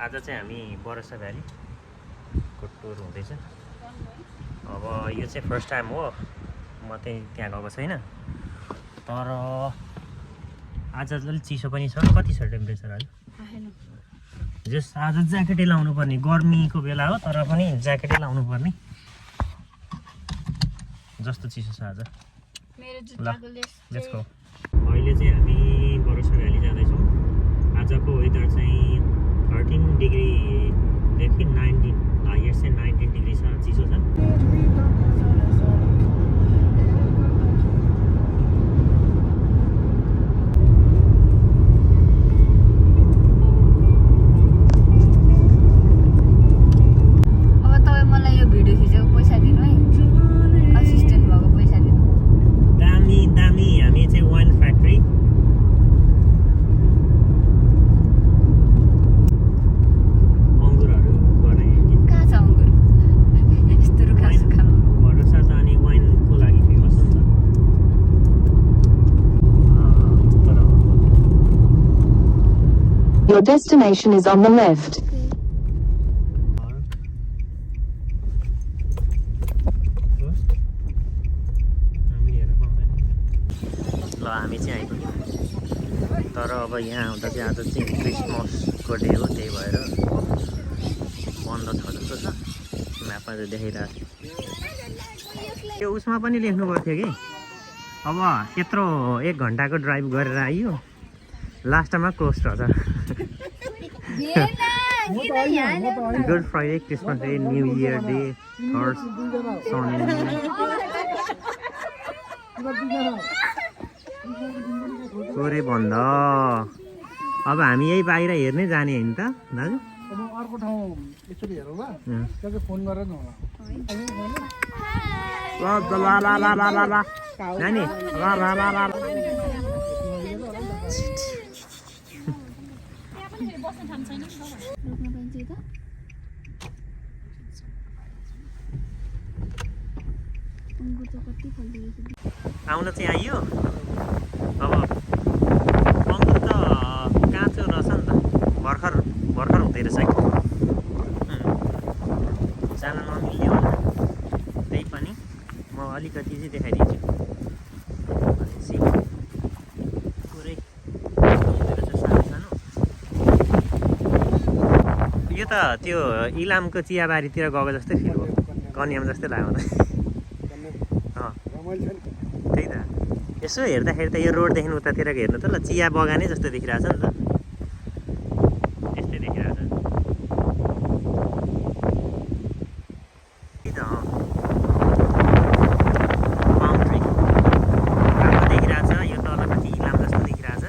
आज चाहिँ हामी बरसा भ्यालीको टुर हुँदैछ। अब यो चाहिँ फर्स्ट टाइम हो, म चाहिँ त्यहाँ गएको छैन। तर आज अलिक चिसो पनि छ। कति छ टेम्परेचर अहिले? जस आज ज्याकेटै लाउनु पर्ने, गर्मीको बेला हो तर पनि ज्याकेटै लाउनु पर्ने जस्तो चिसो छ आज। ल लेट्स गो। अहिले चाहिँ हामी बरसा भ्याली जाँदैछौँ। आजको वेदर चाहिँ 13 डिग्रीदेखि 19, हाइएस्ट चाहिँ 19 डिग्री छ, चिसो छ। Your destination is on the left. ल हामी चाहिँ आइपुग्यौँ। तर अब यहाँ आउँदा चाहिँ आज चाहिँ क्रिसमसको डे हो, त्यही भएर बन्द छ जस्तो छ। म्यापमा चाहिँ देखाइरहेको थियो। त्यो उसमा पनि लेख्नु पर्थ्यो कि अब यत्रो 1 घन्टाको ड्राइभ गरेर आइयो, लास्टमा क्लोज रहेछ। Good Friday, Christmas day, new year day, third Sunday. पुरै बन्द। अब हामी यही बाहिर हेर्नै जाने होइन त दाजु? अर्को ठाउँ एकचोटि हेरौँ ल, त्यहाँ फोन गरेर न होला नानी। आउन चाहिँ आइयो। अब अङ्गुर त काँचो रहेछ नि त, भर्खर हुँदै रहेछ कि। जान नमिल्यो होला, त्यही पनि म अलिकति चाहिँ देखाइदिन्छु। पुरै हुँदै रहेछ सानो सानो। यो त त्यो इलामको चियाबारीतिर गएको जस्तै फिल हो, कन्याम जस्तै लाग्यो। त्यही त, यसो हेर्दाखेरि त यो रोडदेखि उतातिरको हेर्नु त ल, चिया बगानै जस्तो देखिरहेछ नि त। यस्तै देखिरहेछ त्यही त। पाम ट्री राम्रो देखिरहेछ। यो तलपट्टि इलाम जस्तो देखिरहेछ,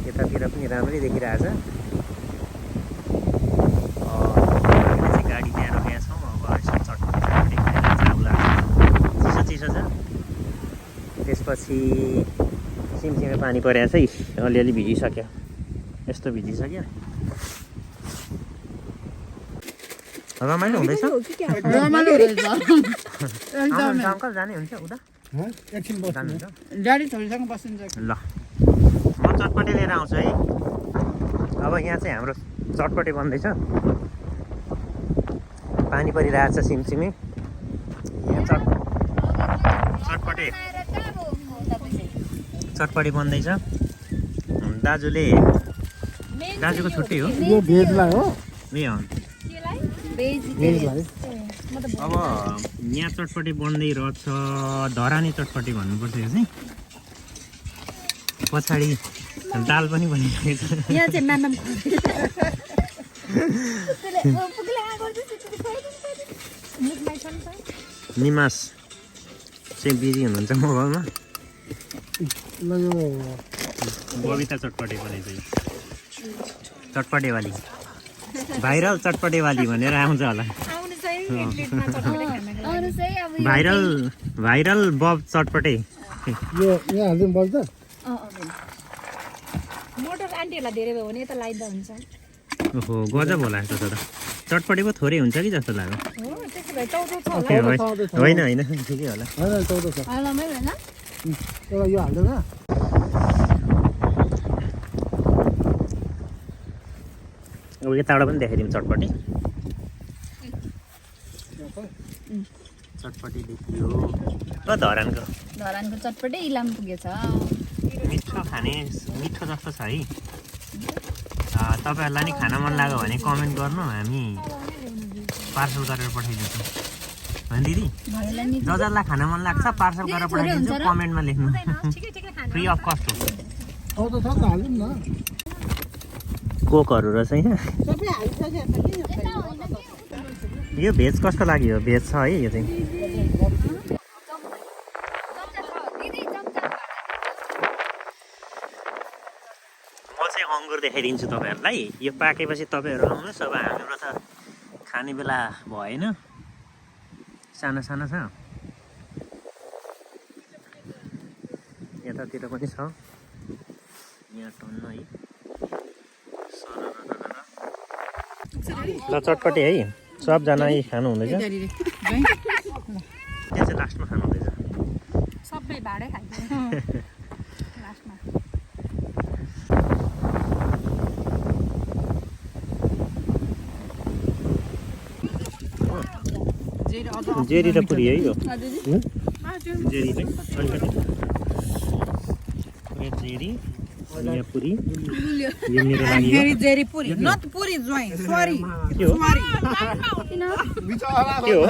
यतातिर पनि राम्रै देखिरहेछ। गाडी त्यहाँ रोकेका छौँ। अब यसो चटपटी खाएर चाउला चिसो छ। त्यसपछि सिमसिमे पानी परेको छ, अलिअलि भिजिसक्यो। यस्तो भिजिसक्यो। रमाइलो हुँदैछ। अङ्कल जाने हुन्छ उता? एकछिन जानुहुन्छ? गाडी छोरीसँग बसिन्छ। ल म चटपटे लिएर आउँछु है। अब यहाँ चाहिँ हाम्रो चटपटे बन्दैछ, पानी परिरहेछ सिमसिमे। यहाँ चटपटे बन्दैछ। दाजुको छुट्टी हो। यो भेजलाई हो। ए अँ, अब यहाँ चटपटे बन्दै रहेछ। धरानी चटपटे भन्नुपर्छ यो चाहिँ। पछाडि दाल पनि बनिरहेको छ। निमास चाहिँ बिजी हुनुहुन्छ मोबाइलमा। बबिता चटपटे बनेछ, चटपटेवाली भाइरल चटपटेवाली भनेर आउँछ होला। भाइरल बब चटपटे। ओहो गजब होला यस्तो त। चटपटे पो थोरै हुन्छ कि जस्तो लाग्यो। होइन ठिकै होला। यो हाल्दैन। अब यताबाट पनि देखाइदिउँ चटपटी चटपटी देखियो धरानको चटपटी इलाम पुगेछ मिठो खाने मिठो जस्तो छ है तपाईहरुलाई नि खान मन लाग्यो भने कमेन्ट गर्नु हामी पार्सल गरेर पठाइदिन्छौँ हैन दिदी जजलाई खान मन लाग्छ पार्सल गरेर पठाइदिन्छु कमेन्टमा लेख्नु फ्री अफ कस्ट हो अब त छ त हाल्नु न कोकहरु रहेछ यहाँ यो भेज कसको लागि हो भेज छ है यो चाहिँ म चाहिँ अंगुर देखाइदिन्छु तपाईहरुलाई यो पाकेपछि तपाईहरु आउनुस् अब हाम्रो त खाने बेला भएन सानो सानो छ यतातिर पनि छ यहाँ टन्न है ल चटपटी है सबजना यही खानु हुँदैछ त्यो चाहिँ लास्टमा खानु हुँदैछ सबै भाडै खाइदियो लास्टमा जेरी र पुरी है यो जेरी चाहिँ अलिकति जेरी यहाँ पुरी यो मेरो लागि हो जेरी पुरी नट पुरी ज्वाइन सरी के हो के हो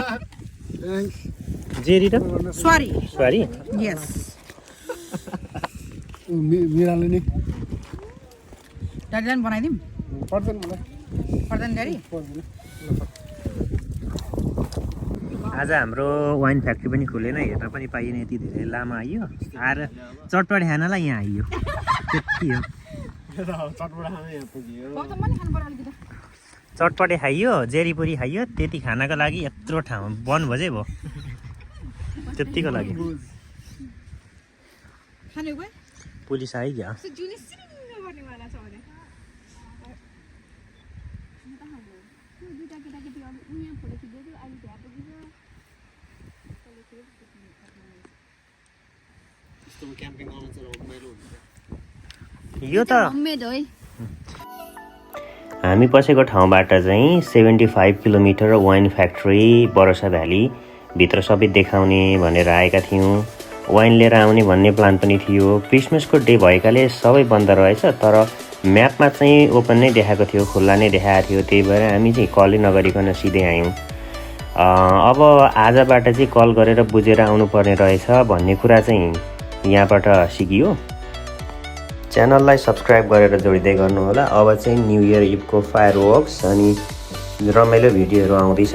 जेरी र सरी सरी यस मिराले नि दाइलाई बनाइदिम पर्दैन मलाई पर्दैन गरी आज हाम्रो वाइन फ्याक्ट्री पनि खुलेन हेर्न पनि पाइएन यति धेरै लामो आइयो आएर चटपटी खानलाई यहाँ आइयो त्यति हो चटपटी खाइयो जेरीपुरी खाइयो त्यति खानको लागि यत्रो ठाउँ बन बजे भयो त्यतिको लागि पुलिस आइगयो यो त हामी बसेको ठाउँबाट चाहिँ 75 किलोमिटर वाइन फ्याक्ट्री बरोसा भ्याली भित्र सबै देखाउने भनेर आएका थियौँ वाइन लिएर आउने भन्ने प्लान पनि थियो क्रिसमसको डे भएकाले सबै बन्द रहेछ तर म्यापमा चाहिँ ओपन नै देखाएको थियो खुल्ला नै देखाएको थियो त्यही भएर हामी चाहिँ कलै नगरिकन सिधै आयौँ अब आजबाट चाहिँ कल गरेर बुझेर आउनुपर्ने रहेछ भन्ने कुरा चाहिँ यहाँबाट सिकियो च्यानललाई सब्स्क्राइब गरेर जोडिँदै गर्नुहोला अब चाहिँ न्यू इयर इभको फायर वर्क्स अनि रमाइलो भिडियोहरू आउँदैछ